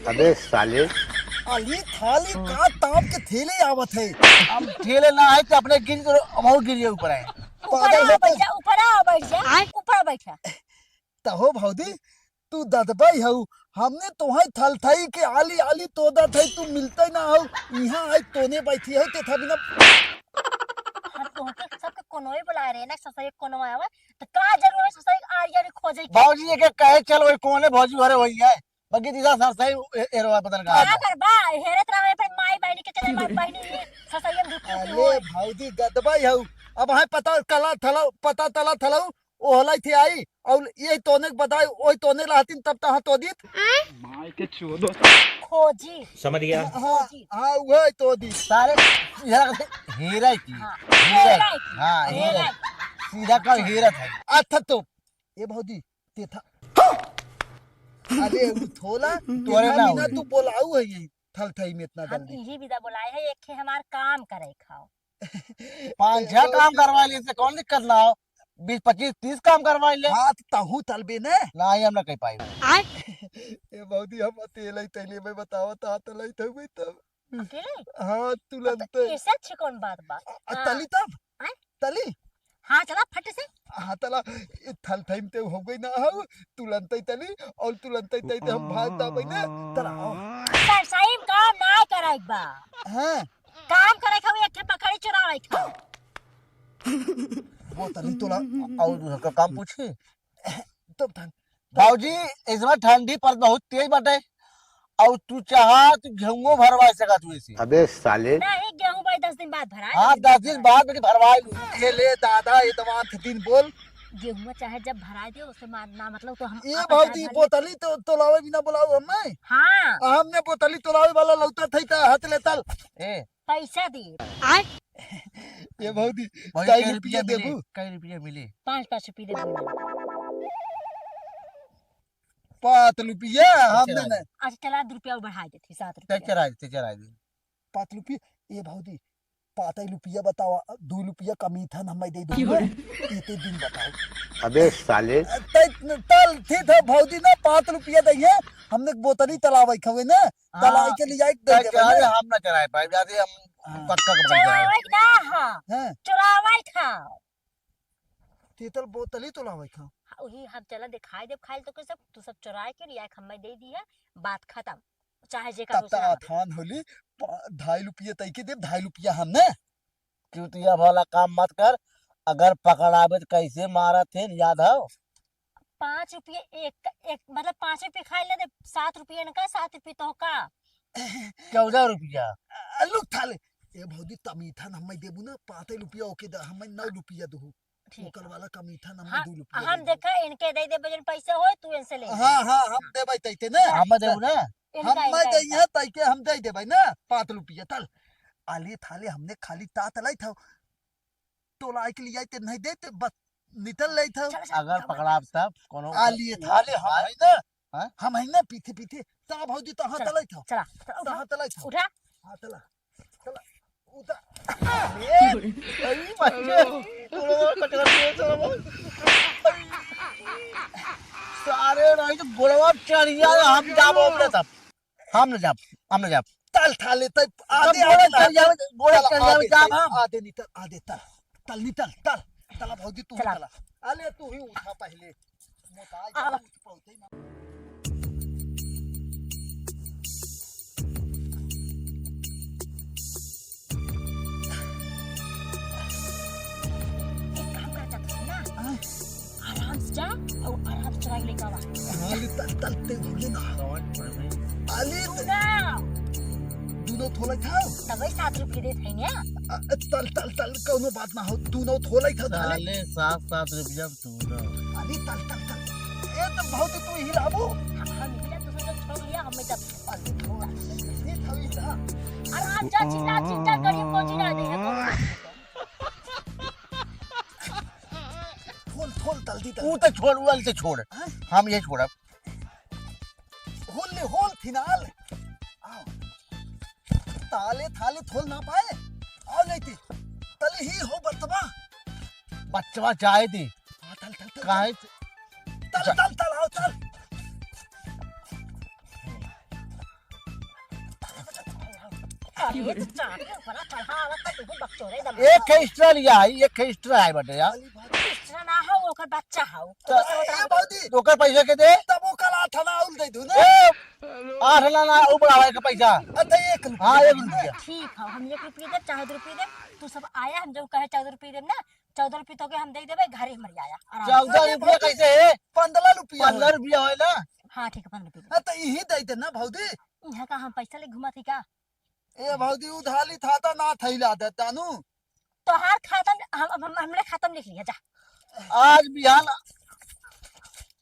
अबे साले अली थाली का ताप के थैले आवत है। हम ठेले ना आए तो अपने गिर तो हम गिरिए ऊपर आए। पागल है बैठ जा, ऊपर बैठ जा, ऊपर बैठा। तहो भौदी तू ददबाई हऊ। हमने तोहाई थल थई के आली आली तोदा थई तू मिलते ना हऊ। यहाँ आई तोने बैठी है ते था बिना हम तोहके सबके कोनोई बुला रहे ना, ससई कोनो आवे तो का जरूर है ससई आरिया ने खोजे के। भौजी ये के कहे चल वही कोने भौजी भरे वही है बाकी दिशा सर सही एरवा बदन का का करबा हेरत रहे पे माई बहनी के चले माई बहनी ससई हम दुखी अले होए। भौदी ददबाई हऊ। अब हाय पता कला थला पता तला थला ओ हलाई थी आई और ये तोने के बताई ओई तोने लातिन तब तहा तो दीत माई के चोदो खोजी समझ गया। हाँ हाँ वही तो दी सारे इधर हीरा की हाँ, हीरा हीरा। हां हीरा हेरत। सीधा का हीरा था। अच्छा तो ये भौदी ते था अरे वो थोला तोरे ना बिना होई। तू बोलाऊ है ये थल थई में इतना हम जल्दी यही विदा बुलाए है एक हमार काम करे खाओ। 5-6 काम करवा लिए से कौन दिक्कत ना हो 20-25-30 काम करवा ले हाथ तहू तलबे ने ना ही हम ना कह पाई। ये भौदी हम अकेले तैले में बतावा ता तलाई तब तब अकेले हाँ तुरंत इससे अच्छी कौन बात बा। हाँ। तली तब आय? तली हाँ चला फट से। हाँ तला थल थई ते हो गई ना हो तुरंत तली और तुरंत तई ते हम भाग दाबई ना तला सही काम ना करे बा। हाँ काम करे खाओ एक पकड़ी चुरावे खाओ। वो तली तोला और दूसरा का काम पूछे तब थन भौजी इसमें ठंडी पर बहुत तेज बटे और तू चाहा तो गेहूं भरवा सका तू इसे। अबे साले नहीं गेहूं भाई 10 दिन बाद भराए। हाँ 10 दिन बाद बेटी भरवा लूं। ये ले दादा ये दवात दिन बोल गेहूं चाहे जब भराए दे उससे मारना मतलब तो हम ये आपन भौदी चाहे भर बोतली तो तोलावे बिना बुलाओ हमें ले। हाँ हमने बोतली तोलावे वाला लौटा थई ता हाथ ले तल ए पैसा दी ये भौदी भाई कई कई रुपया रुपया मिले देबू कई रुपया मिले 5 रुपये दे दूंगा। 5 रुपया हमने ने अच्छा चला 2 रुपया और बढ़ा देती 7 रुपया। चरा दे 5 रुपया ये भौदी 5 रुपया बताओ 2 रुपया कमी था हमें दे दूंगा इतने दिन बताओ अबे साले तल थी था भौदी ना 5 रुपया दइए हमने बोतली तलावे खवे ना तलाई के लिए दे दे हम ना चराए पाए जाते हम पक्का कर जाए चुरावे ना हाँ हां चुरावे खाओ। तेतल बोतली तोलावे खा वही हम चला दिखाई दे खाई तो के सब तू सब चुराए के लिए हमें दे दी है बात खत्म। चाहे जे का तब ता थान होली 2.5 रुपया तई के दे 2.5 रुपया हमने क्यों तू यह वाला काम मत कर अगर पकड़ावे तो कैसे मारा थे याद है 5 रुपये एक एक मतलब 5 रुपये खाई ले दे 7 रुपये न का 7 रुपये तो का 14 रुपया लुक थाले ये भौदी तमीठा हमें देबू ना 5 रुपया ओके द हमें 9 रुपया दहू ठीक ओकर वाला कमीठा हाँ, हमें 2 रुपया हम देखा इनके दे दे बजन पैसे हो तू इनसे ले हां हां हम देबै तैते ना हम देऊ ना इनका हम मैं दइया तई के हम दे देबै ना 5 रुपया तल आले थाले हमने खाली ता तलाई था तोलाई के लिए ते नहीं देते बस निकल ले था अगर पकड़ाव तब कोनो आलिए थाले हम है ना हाँ? हम है ना पीछे पीछे ता भौजी तो हाथ तलाई था चला ता हाथ तलाई था उठा हाथ तला चला उता अरे बच्चे कचरा दिए सारे नहीं तो गोड़वा चढ़िया हम जाब अपने तब हम न जाब तल थाले तई आधे गोड़े आधे चढ़िया गोड़े चढ़िया जाब हम आधे निकल आधे तल तल निकल तल तला भौजी तू चला। चला आले तू ही उठा पहले मोटा आवा। उठ पहुंचे ना एक काम कर सकते हैं ना आराम से जा और आराम से चुरा के लेकर आ आले तल तल ते होले ना आले ना दूनो थोला था तभी 7 रुपये दे थे ना तल तल तल कोनो बात ना हो दूनो थोला था थाले साले 7-7 रुपया तू ना आले तल तल तल ए तो बहुत तू हिलाबू हम बिना तुझे तो छोड़ लिया हमें जब आले थोड़ा ये थवी था आराम जा चिल्ला गरीब को जिला दे है खोल खोल जल्दी तू तो छोड़ वाल से छोड़ हम ये छोड़ा होल ले होल फिनाल आओ ताले थाले थोल ना पाए आओ नहीं थी तले ही हो बर्तबा बच्चा चाहे थी तल तल तल काहे तल तल तल आओ तल अरे तो चाटी ऊपर चढ़ावा त तू बकचोदे दम एक एक्स्ट्रा लिया है, एक एक्स्ट्रा है बटे यार। इतना ना हो ओकर बच्चा हो तो ए भौजी ओकर पैसा के दे तब वो कल आठ आना उल दे दू ना। ए, 8 आना वो बढ़ावे का पैसा। अच्छा 1 रुपया। हाँ 1 रुपया। ठीक है हम 1 रुपया दे 14 रुपया दे तू सब आया हम जो कहे 14 रुपया दे ना 14 रुपया तो के हम दे देबे घरे मर आया आराम 14 रुपया कैसे है? 15 रुपया। 15 रुपया है ना। हां ठीक है 15 रुपया तो यही दे दे ना भौजी। यहाँ का हम पैसा ले घुमा थी का ए भौजी उधाली था तो ना थैला दे तानू। तो हार खाता हमने खत्म लिख लिया जा आज बिहान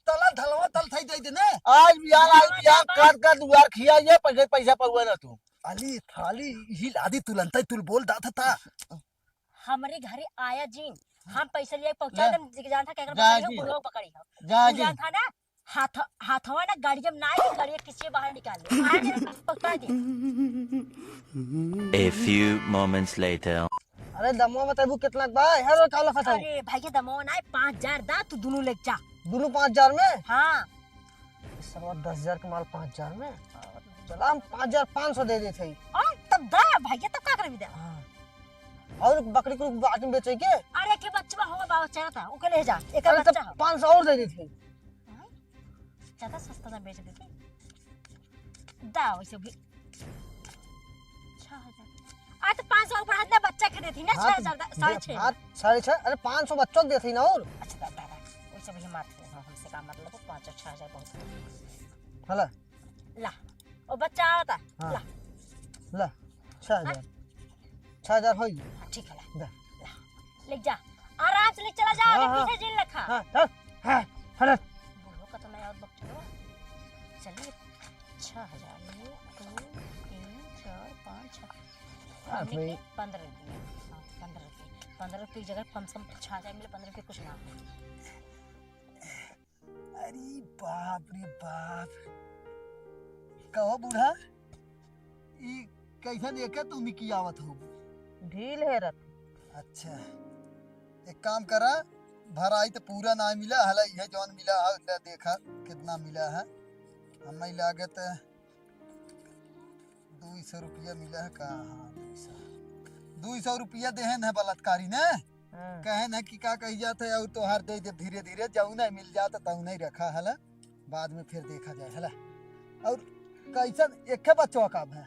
तला धलवा तल थई दे दे ना। आज बिहान काट काट दुआर खिया ये पैसा पहुआ ना तू। अली थाली ही लादी तुलंत तुल बोल दा था। हमारे घरे आया जीन हम पैसा लिए पहुंचा ले। दे जान था क्या कर जा पकड़ी जी। हो लोग पकड़ी हो जा तू जी। जान था ना हाथवा ना गाड़ी जब ना आई गाड़ी किसी बाहर निकाल ले आज पकड़ा दे A few moments later. अरे दमवा बताबू कितना बा हर काला खाता अरे भाई के दमो ना 5000 दा तू दोनों ले जा दोनों 5000 में। हां सरवा 10000 के माल 5000 में। चला हम 5500 दे देते हैं। और तब दा भाई के तब का कर भी दे और बकरी को बाद में बेचे के। अरे के बच्चा होगा बाबा चाह था ओके ले जा एक अरे बच्चा तब 500 और दे देते हैं। ज्यादा सस्ता ना बेच देते दा वैसे भी 6000 आज तो 500 ऊपर हाथ ना बच्चा के देती ना 6000 6.5 हाँ 6.5 अरे 500 बच्चों को देते हैं ना। और अच्छा दा वैसे भी मार हमसे का मतलब 5 और 6000 बहुत हला ला ओ बच्चा आता हाँ। ला ला 6000 होई। हाँ, ठीक है ला दा ले जा आराम से ले चला जा हाँ, आगे हाँ। पीछे जिन रखा हां चल हां हला बुढ़ो का तो मैं और बच्चा चलिए 6000 2 3 4 5 6 हाँ, भाई। 15 रुपये 15 रुपये की जगह कम से कम 6000 मिले 15 रुपये कुछ ना अरे बाप रे बाप। कहो बूढ़ा ई कैसा देखे तुम की आवत हो। ढील है रत। अच्छा एक काम करा भराई तो पूरा ना मिला हला ये जौन मिला है ले देखा कितना मिला है। हमें लागत 200 रुपया मिला है का। हाँ 200 रुपया देहन है बलात्कारी ने कहे न कि का कही जाते और तोहार दे जब धीरे धीरे जाऊ नहीं मिल जाता तऊ नहीं रखा हला बाद में फिर देखा जाए हला। और कैसा एक बच्चों का है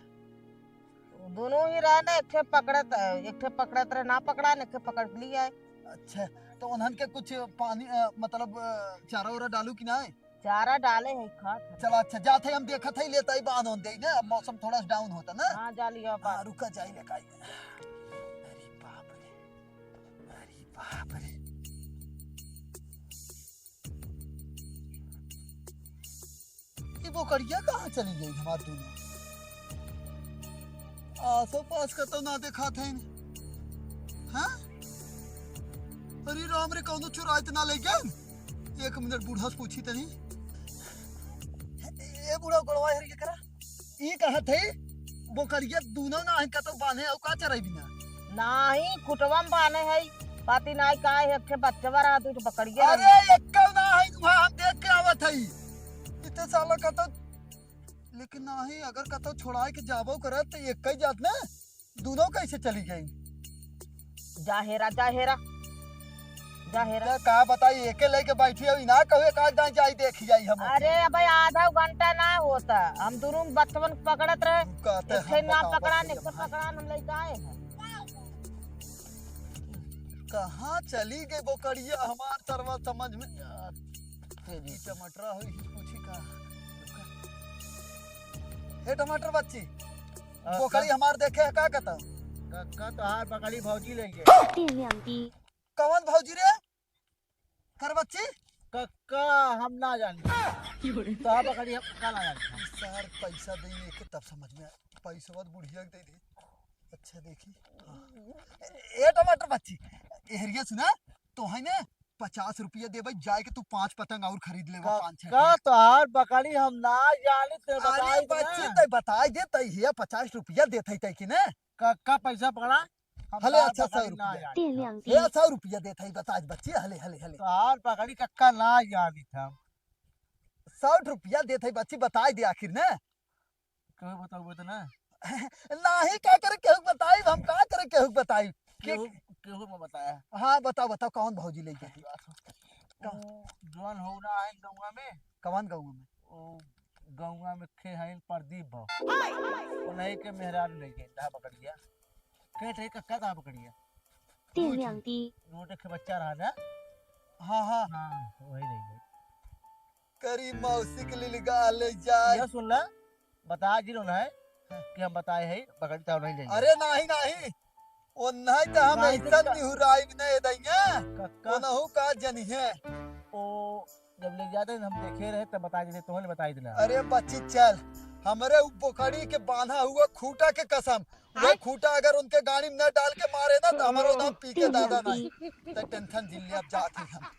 दोनों ही रहा ना एक पकड़त रहे ना पकड़ा ने एक पकड़ लिया है। अच्छा तो उन्हन के कुछ पानी मतलब चारा उरा डालू कि ना। चारा डाले है खा चला अच्छा जाते हम देखा था ही लेता ही बांध दे ना अब मौसम थोड़ा डाउन होता ना। हां जा लिया हाँ रुका जाए लेका अरे बाप रे अरे बाप रे। ये बोकड़िया कहाँ चली गई हमारे दोनों आसो पास का तो ना देखा थे। हाँ अरे राम रे कौन चुराए तो ना ले गए। 1 मिनट बूढ़ा से पूछी तनी ए बूढ़ा गड़वा हर करा ई कहा थे बोकड़िया दोनों ना है कतो बांधे और का चराई बिना नाही कुटवा में बाने है पाती नाई का है एक बच्चा रहा तू तो पकड़िए। अरे एक ना है वहां हम देख के आवत है इतने साला कतो लेकिन ना ही अगर कतो छोड़ाए के जाबो करत तो एक ही जात ना दोनों कैसे चली गई। जाहेरा क्या कहा बताई एके लेके बैठी हुई ना कहे का जाई देखी जाई हम। अरे भाई आधा घंटा ना होता हम दोनों बचपन पकड़त रहे कहते एक ना पकड़ा ने पकड़ा हम लेके आए हैं। कहाँ चली गई बोकड़िया हमार तरवा समझ में तेरी टमाटर हुई पूछी का हे टमाटर बच्ची बोकड़ी हमार देखे है का कहता कक्का तो हार पकड़ी भौजी ले गए। कौन भौजी रे कर बच्ची कक्का हम ना जानी तो हार पकड़ी हम कक्का ना जानी। सर पैसा देंगे के तब समझ में पैसा बहुत बुढ़िया दे दे। अच्छा देखी हाँ। ए टमाटर बच्ची एहरिया सुना तो है ना 50 रुपया दे भाई जाए के तू 5 पतंग और खरीद ले 5-6 का तो हार पकड़ी हम ना जानी ते अरे बताई बच्ची ते बताई दे तई है 50 रुपया देते तई कि ना कक्का पैसा पकड़ा हले अच्छा 100 रुपया ये 100 रुपया देते ही बता बच्ची हले हले हले तो हार पकड़ी कक्का ना जानी था 60 रुपया देते बच्ची बताई दे आखिर ना कहे बताओ तो ना नहीं क्या करे केहू बताई हम का करे केहू बताई केहू केहू में बताया हाँ बताओ बताओ कौन भौजी ले गई जवान हो ना है गंगा में कौन गाँव में ओ गंगा में खे है प्रदीप भाव उन्हीं के मेहरान ले गए दा पकड़िया कह थे कक्का दा पकड़िया 电亮滴， रोड के बच्चा रहा ना हाँ हाँ हाँ वही ले गए करी मौसी के लिए लगा ले जाए ये सुन ला बता जी ना है कि हम बताए है पकड़ता नहीं लेंगे अरे नहीं नहीं वो नहीं तो हम नहीं तो ऐसा का- निहुराई नहीं देंगे कक्का वो नहु का जनी है ओ जब ले जाते हम देखे रहे तब बता देते तुम्हें बताई देना अरे बच्ची चल हमारे उ बोकड़ी के बांधा हुआ खूटा के कसम वो खूटा अगर उनके गाड़ी में न डाल के मारे ना तो हमारा नाम पी के 电 दादा 亮 नहीं 滴， तो टेंशन जिले अब जाते हम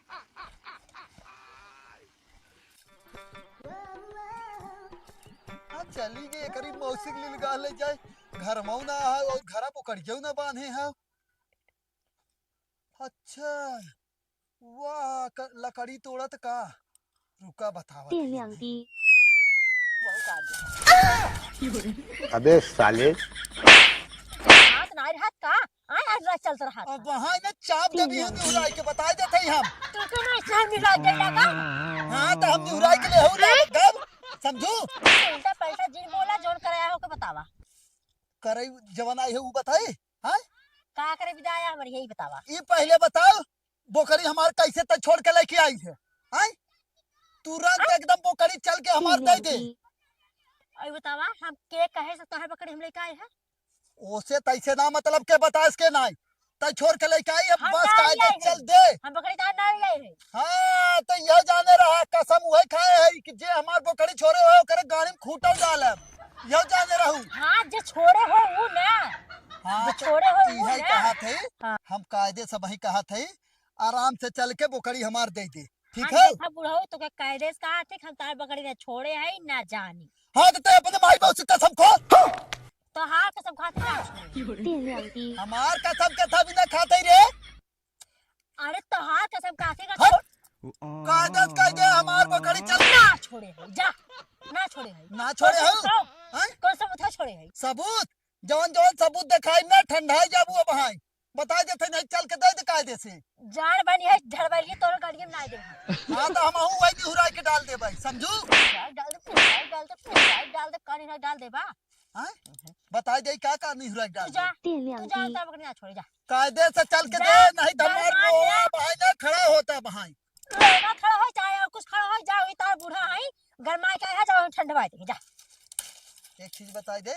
हाँ चली गई करीब मौसी के लिए लगा ले जाए घर मऊ ना है और घर बोकड़ियों ना बांधे है अच्छा वाह लकड़ी तोड़त का रुका बतावा 电亮滴， अबे साले हाथ ना हाथ का आय आज रात चलता रहा अब वहाँ ना चाप देवी हम निहुराई के बता देते ही हम तो ना शहर में रात गया का हाँ तो हम निहुराई के लिए हो ना गब समझू उल्टा पलटा जिन बोला जोन कराया हो के बतावा करे जवान आई है वो बताई हाँ का करे विदाया हमर यही बतावा ये पहले बताओ बोकरी हमार कैसे तक छोड़ के लेके आई है हाँ तुरंत एकदम बोकरी चल के हमार 电 दे 亮 दे 滴， आई बतावा हम के कहे से तोहर बकरी हम लेके आए हैं ओसे तैसे ना मतलब के बता इसके नहीं तय छोड़ के लेके आई अब हम बस ना कायदे आई है। चल दे हम बकरी दान ना ले आए हैं हाँ तो यह जाने रहा कसम वही खाए है कि जे हमार बोकरी छोड़े हो करे गाड़ी में खूटा डाल यह जाने रहूं हां जे छोड़े हो वो ना हाँ जो छोड़े हो वो यही ना कहा थे हाँ। हम कायदे से वही कहा थे आराम से चल के बोकरी हमार दे दे ठीक हम है देखा बुढ़ऊ तो के कायदे से कहा थे कि हम तार बकरी ने छोड़े है ना जानी हाँ तो ते अपने माई बाप से कसम खो तो हां कसम खाते ना छोड़े। 电亮滴， हमार कसम के था बिना खाते ही रे अरे तो हां कसम खाते का हट। छोड़ कायदे कायदे हमार बोकरी चल ना छोड़े है जा ना छोड़े है ना छोड़े हो हैं? कौन सा मुथा छोड़े है सबूत जौन जौन सबूत दिखाई ना ठंडाई जाबू अब हाई बता देते नहीं चल के दे दे कायदे से जान बनी है झड़बली तोर गाड़ी में ना दे हाँ तो हम आहू वही निहुराई के डाल दे भाई समझू डाल दे कानी ना डाल दे बा हाँ बता दे क्या निहुराई डाल तू दे जा 电亮 तू जा 滴， तार बकरी ना छोड़े जा कायदे से चल के दे जा, नहीं तो हमार जा, मोआ जा। भाई ना खड़ा होता भाई ना खड़ा हो चाहे और कुछ खड़ा हो जाओ तार बूढ़ा है गरमाई का है जाओ ठंडवा दे जा एक चीज बताई दे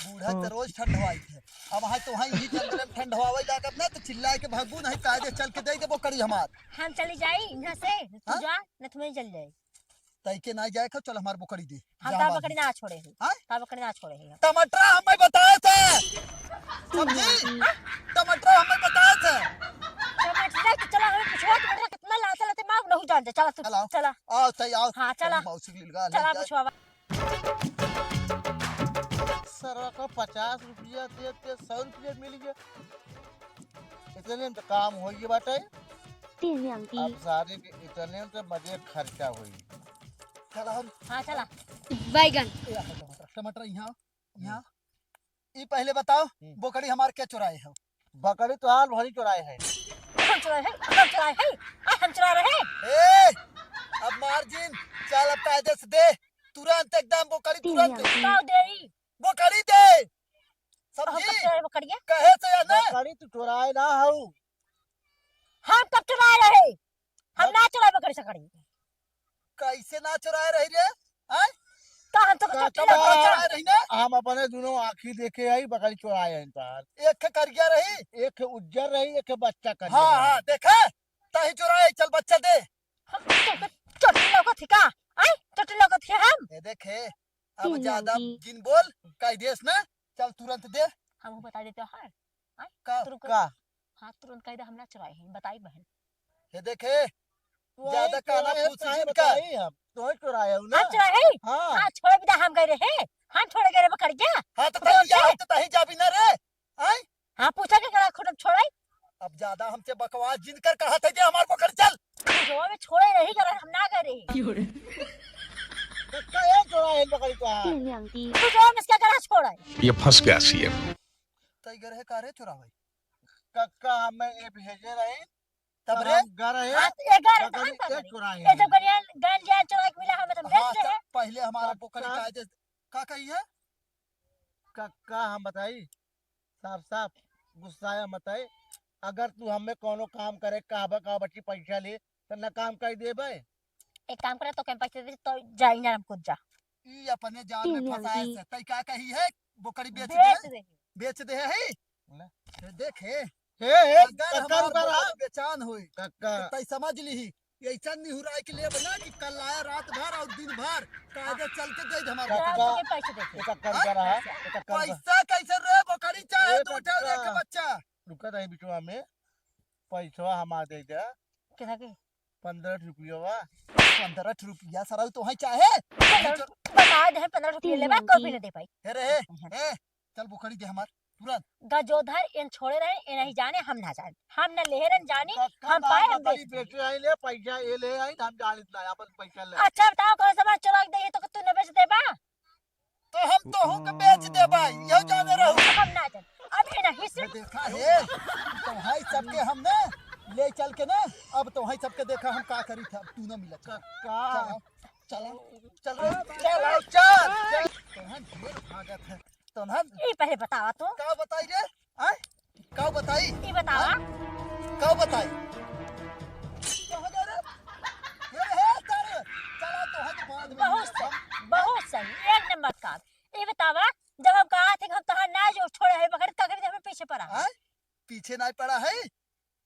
बूढ़ा तो रोज ठंडवाई थे अब हाई तो वहीं ही जंगल में ठंडवावे जाकर ना तो चिल्लाए के भागू नहीं कायदे चल के दे दे वो करी हमार हम चली जाई यहाँ से तू हाँ? जा न तुम्हें चल जाए तई के ना जाए खो चल हमार बोकड़ी दे हम जा तार बाबू। बकरी ना छोड़े है हाँ? तार बकरी ना छोड़े है टमाटर हमें बताए थे समझी टमाटर हमें बताए थे चला हमें पूछवा टमाटर कितना लाते लाते मांग नहीं जानते चला तू चला। चला आओ तई आओ हाँ, चला। मौसी के लिए लगा चला ले जाए। पूछवा सर को 50 रुपया देते 100 रुपया मिल गया इतने में तो काम हो गया बाटे 电亮滴 अब，सारे के इतने में तो मजे खर्चा हुई चला हम हाँ चला बैगन, ये आओ टमाटर टमाटर यहाँ यहाँ ये पहले बताओ बोकड़ी हमार क्या चुराए हो बकरी तो हाल भरी चुराए है हम चुरा है हम चुरा है हम चुरा रहे ए अब मार्जिन चल अब कायदे से दे तुरंत एकदम बोकड़ी तुरंत काव देई बोकड़ी दे हम कब समझी चुराए बकरिया कहे से या ना बकरी तो चुराए ना हूँ हम कब चुराए रहे हम ना चुराए बकरी सकड़ी कैसे ना चुराए रही रे हैं तो हम तो का- चुट्टी का- लगा चुराए रही ना हम अपने दोनों आँखी देखे आई बकरी चुराए हैं तार एक कर गया रही एक उज्जर रही एक बच्चा कर हाँ हाँ देखा तही चुराए चल बच्चा दे हम चुट्टी लगा थी का आई चुट्टी लगा थी हम ये देखे अब तीन ज्यादा लड़की। जिन बोल कायदेस ना चल तुरंत दे हम बता देते हैं का तुरंत का हाँ तुरंत कह दे हम ना चुराए हैं बताई बहन ये देखे ज्यादा काला पूछ जिनका हम तो चुराए हूँ ना हम चुराए हैं हाँ हाँ छोड़े बिना हम गए रहे हम छोड़े गए बकरिया हाँ तो तही जा तो तही जा भी ना रे हैं हाँ पूछा के करा खुद छोड़े अब ज्यादा हमसे बकवास जिनकर कहा था जे हमार पकड़ चल जो में छोड़े नहीं करे हम ना गए रहे तो कहे चुराए बकरी तो हाँ 电量低， तू जो हम इसका गला छोड़ा है ये फंस गया सीएम। तई गरे कारे चोरा भाई कक्का हमें ये भेजे रहे तब रे घर है हां ये घर बकरी हम का एक चुराए ये जब गरिया गान लिया चोरा के मिला हम तो हाँ, बेच रहे पहले हमारा पोखरी कायदे का कही है कक्का हम बताई साफ साफ गुस्साया मताई अगर तू हमें कोनो काम करे काबा का बच्ची पैसा ले तो न काम कर दे भाई एक काम करे तो कैंप पैसे दे तो जाई ना हम खुद जा ई अपने जाल में फंसाए से तई का कही है बोकरी बेच बेच दे दे बेच दे है ले। देखे हे अगर कक्का हमार रुका रहा बोकरी बेचान होई कक्का तई समझ ली ऐसा निहुराई के लिए बना कि कल आया रात भर और दिन भर कायदे चल के दे हमारा कक्का के पैसे दे ये कक्का रुका रहा ये कक्का रुका- पैसा कैसे रे बोकरी चाहे ए दो ठे बच्चा। एक बच्चा रुका रही बिचवा में पैसा हमार दे दे कितना के 15 रुपया वा 15 रुपया सराउ तो है चाहे बता दे 15 रुपए ले बा कॉपी न दे पाई हे रे ए चल बोकरी दे हमार तुरंत गजोधर इन छोड़े रहे ये नहीं जाने हम ना जाने हम न लेहरन जानी कक्का हम पाए हम बकरी बेच बेचे आई ले पैसा ये ले आई हम जान इतना अपन पैसा ले अच्छा बताओ कौन सा बात चुरा के दे तो तू न बेच दे बा तो हम तो हूं के बेच दे भाई यो जाने रहू हम ना जान अब ये नहीं सिर्फ देखा है तो है सबके हमने ले चल के ना अब तो है सबके देखा हम का करी था तू ना मिला कक्का चलो चलो चलो चल तो हम ढेर भागत है तो हम ये पहले बतावा तो का बताई रे हैं का बताई ये बतावा का बताई कहां जा रे हे तारे चला तो हम बाद में बहुत सही एक नंबर का ये बतावा जब हम कहा थे कि हम तहां ना जो छोड़े है बकरी तकरी हमें पीछे पड़ा हैं पीछे नहीं पड़ा है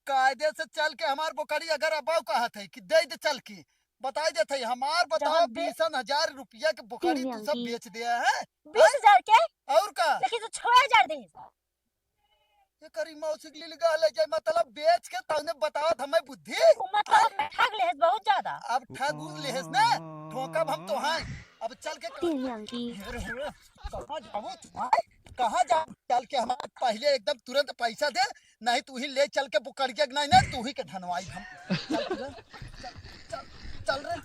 कायदे से चल के हमार बोकरी अगर अबाव कहा था कि दे दे चल के बताई देते हमार बताओ हम बे- 20,000 रुपया के बोकरी तू सब बेच दिया है 20,000 के और का लेकिन तू 6,000 दे ये करी मौसिक ले लगा ले जाए मतलब बेच के तूने बताओ हमें बुद्धि मतलब हम ठग ले है बहुत ज्यादा अब ठग उग ले ना ठोकब हम तो हैं अब चल के 电量低， कहाँ जाऊँ कहाँ जा चल के हमारे पहले एकदम तुरंत पैसा दे नहीं तू ही ले चल के बुकड़ के नहीं ना तू ही के धनवाई हम चल चल चल रे